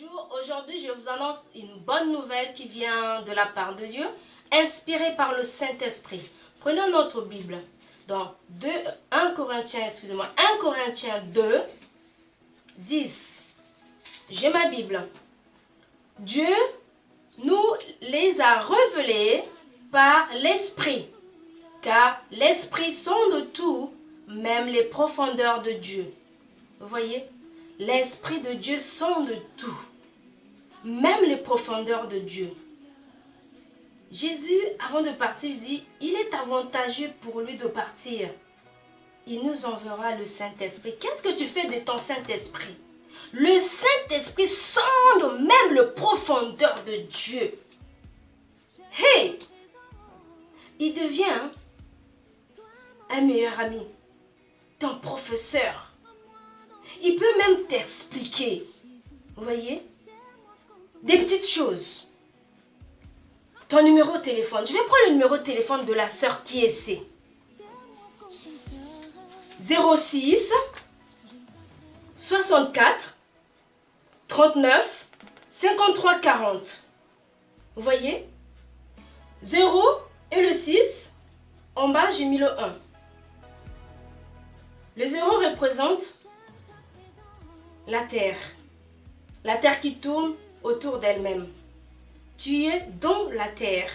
Bonjour, aujourd'hui je vous annonce une bonne nouvelle qui vient de la part de Dieu, inspirée par le Saint-Esprit. Prenons notre Bible dans 1 Corinthiens 2, 10. J'ai ma Bible. Dieu nous les a révélés par l'Esprit, car l'Esprit sonde tout, même les profondeurs de Dieu. Vous voyez? L'Esprit de Dieu sonde tout, même les profondeurs de Dieu. Jésus, avant de partir, dit, il est avantageux pour lui de partir. Il nous enverra le Saint-Esprit. Qu'est-ce que tu fais de ton Saint-Esprit? Le Saint-Esprit sonde même les profondeurs de Dieu. Hey! Il devient un meilleur ami, ton professeur. Il peut même t'expliquer, vous voyez, des petites choses. Ton numéro de téléphone. Je vais prendre le numéro de téléphone de la sœur qui est ici. 06 64 39 53 40. Vous voyez? 0 et le 6. En bas, j'ai mis le 1. Le 0 représente la terre qui tourne autour d'elle-même. Tu es dans la terre.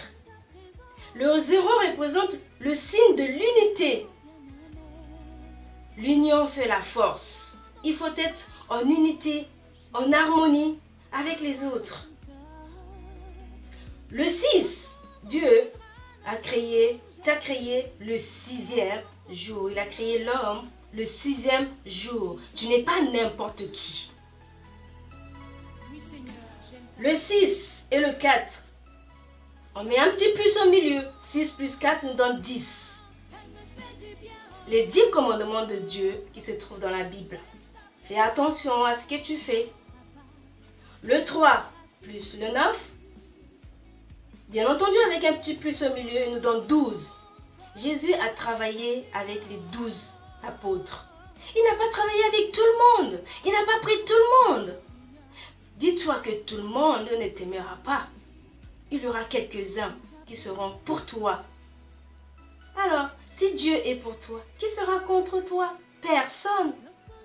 Le 0 représente le signe de l'unité. L'union fait la force. Il faut être en unité, en harmonie avec les autres. Le 6, Dieu t'a créé le 6e jour. Il a créé l'homme le 6e jour. Tu n'es pas n'importe qui. Le 6 et le 4. On met un petit plus au milieu. 6 plus 4 nous donne 10. Les 10 commandements de Dieu qui se trouvent dans la Bible. Fais attention à ce que tu fais. Le 3 plus le 9. Bien entendu, avec un petit plus au milieu, il nous donne 12. Jésus a travaillé avec les 12 apôtres. Il n'a pas travaillé avec tout le monde. Il n'a pas pris tout le monde. Dis-toi que tout le monde ne t'aimera pas. Il y aura quelques-uns qui seront pour toi. Alors, si Dieu est pour toi, qui sera contre toi? Personne.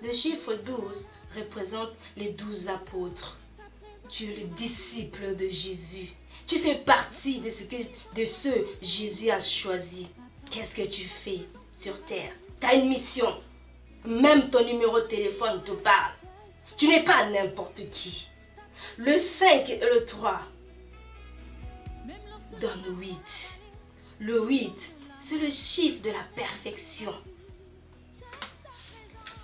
Le chiffre 12 représente les 12 apôtres. Tu es le disciple de Jésus. Tu fais partie de ceux que Jésus a choisi. Qu'est-ce que tu fais sur terre? Tu as une mission. Même ton numéro de téléphone te parle. Tu n'es pas n'importe qui. Le 5 et le 3 donne 8. Le 8, c'est le chiffre de la perfection.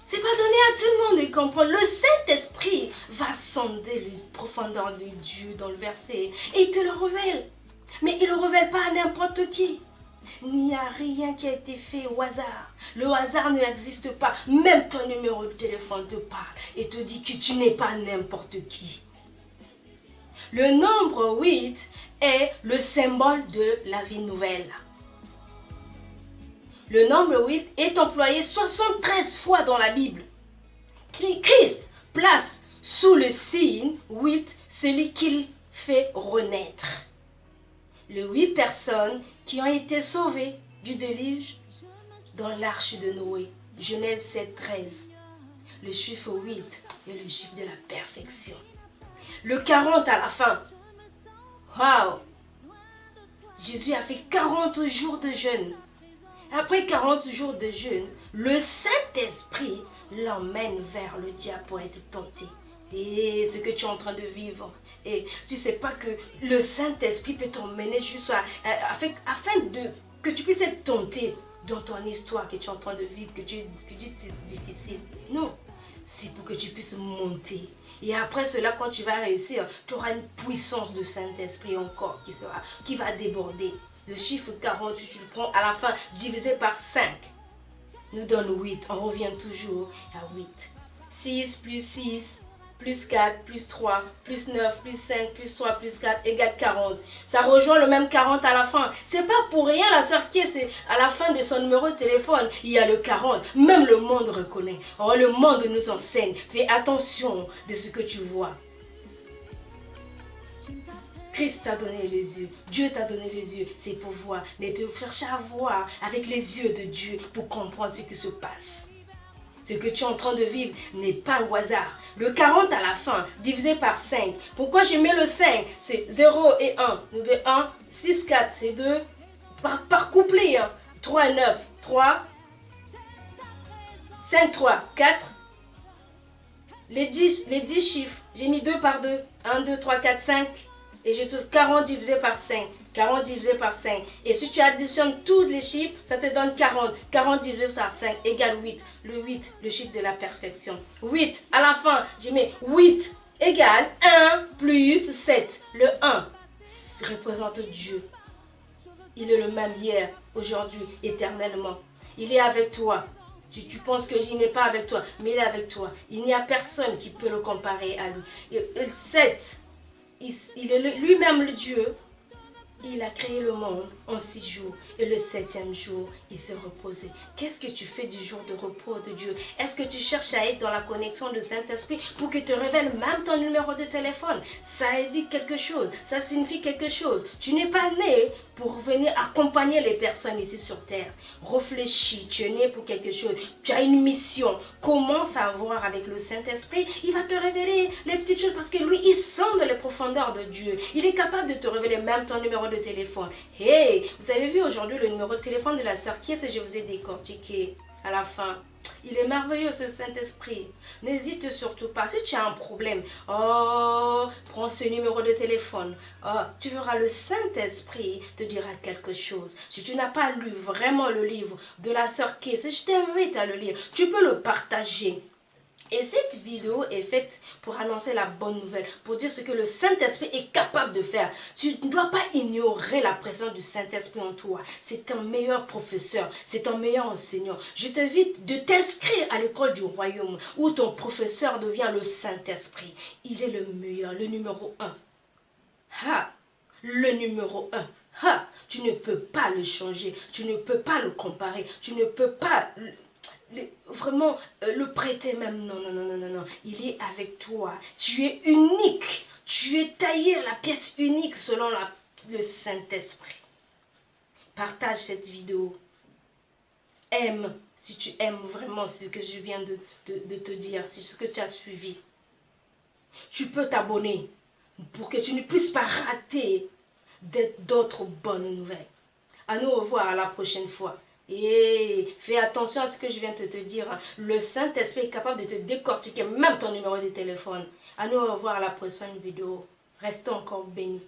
C'est pas donné à tout le monde de comprendre. Le Saint-Esprit va sonder les profondeurs de Dieu dans le verset et il te le révèle. Mais il ne le révèle pas à n'importe qui. Il n'y a rien qui a été fait au hasard. Le hasard n'existe pas. Même ton numéro de téléphone te parle et te dit que tu n'es pas n'importe qui. Le nombre 8 est le symbole de la vie nouvelle. Le nombre 8 est employé 73 fois dans la Bible. Christ place sous le signe 8 celui qu'il fait renaître. Les 8 personnes qui ont été sauvées du déluge dans l'arche de Noé. Genèse 7, 13. Le chiffre 8 est le chiffre de la perfection. Le 40 à la fin. Waouh! Jésus a fait 40 jours de jeûne. Après 40 jours de jeûne, le Saint-Esprit l'emmène vers le diable pour être tenté. Et ce que tu es en train de vivre, et tu ne sais pas que le Saint-Esprit peut t'emmener juste afin que tu puisses être tenté dans ton histoire que tu es en train de vivre, que tu dis que c'est difficile. Non, c'est pour que tu puisses monter. Et après cela, quand tu vas réussir, tu auras une puissance de Saint-Esprit encore qui va déborder. Le chiffre 40, tu le prends à la fin, divisé par 5, nous donne 8. On revient toujours à 8. 6 plus 6, plus 4, plus 3, plus 9, plus 5, plus 3, plus 4, égale 40. Ça rejoint le même 40 à la fin. C'est pas pour rien la sœur qui est à la fin de son numéro de téléphone. Il y a le 40. Même le monde reconnaît. Oh, le monde nous enseigne. Fais attention de ce que tu vois. Christ t'a donné les yeux, Dieu t'a donné les yeux, c'est pour voir, mais pour chercher à voir avec les yeux de Dieu pour comprendre ce qui se passe. Ce que tu es en train de vivre n'est pas au hasard. Le 40 à la fin, divisé par 5. Pourquoi je mets le 5? C'est 0 et 1. 1, 6, 4, c'est 2. Par couplet. Hein. 3 et 9, 3. 5, 3, 4. Les 10 chiffres, j'ai mis 2 par 2. 1, 2, 3, 4, 5. Et je trouve 40 divisé par 5. 40 divisé par 5. Et si tu additionnes tous les chiffres, ça te donne 40. 40 divisé par 5 égale 8. Le 8, le chiffre de la perfection. 8, à la fin, je mets 8 égale 1 plus 7. Le 1 représente Dieu. Il est le même hier, aujourd'hui, éternellement. Il est avec toi. Tu penses qu'il n'est pas avec toi, mais il est avec toi. Il n'y a personne qui peut le comparer à lui. Et 7, il est lui-même le Dieu. Il a créé le monde en 6 jours et le 7e jour, il s'est reposé. Qu'est-ce que tu fais du jour de repos de Dieu? Est-ce que tu cherches à être dans la connexion du Saint-Esprit pour qu'il te révèle même ton numéro de téléphone? Ça indique quelque chose, ça signifie quelque chose. Tu n'es pas né pour venir accompagner les personnes ici sur terre. Réfléchis, tu es né pour quelque chose. Tu as une mission. Commence à voir avec le Saint-Esprit. Il va te révéler les petites choses parce que lui, il sonde les profondeurs de Dieu. Il est capable de te révéler même ton numéro de téléphone. Hey, vous avez vu aujourd'hui le numéro de téléphone de la sœur qui est-ce que je vous ai décortiqué à la fin. Il est merveilleux ce Saint-Esprit. N'hésite surtout pas. Si tu as un problème, prends ce numéro de téléphone. Tu verras le Saint-Esprit te dira quelque chose. Si tu n'as pas lu vraiment le livre de la sœur Kiss, je t'invite à le lire. Tu peux le partager. Et cette vidéo est faite pour annoncer la bonne nouvelle, pour dire ce que le Saint-Esprit est capable de faire. Tu ne dois pas ignorer la présence du Saint-Esprit en toi. C'est un meilleur professeur, c'est un meilleur enseignant. Je t'invite de t'inscrire à l'école du royaume où ton professeur devient le Saint-Esprit. Il est le meilleur, le numéro 1. Le numéro 1. Tu ne peux pas le changer, tu ne peux pas le comparer, tu ne peux pas vraiment le prêter même. Non, non, non, non, non, non. Il est avec toi. Tu es unique. Tu es taillé à la pièce unique selon le Saint-Esprit. Partage cette vidéo. Aime si tu aimes vraiment ce que je viens de te dire, ce que tu as suivi. Tu peux t'abonner pour que tu ne puisses pas rater d'autres bonnes nouvelles. À nous revoir à la prochaine fois. Et fais attention à ce que je viens de te dire. Le Saint-Esprit est capable de te décortiquer même ton numéro de téléphone. À nous revoir à la prochaine vidéo. Restons encore bénis.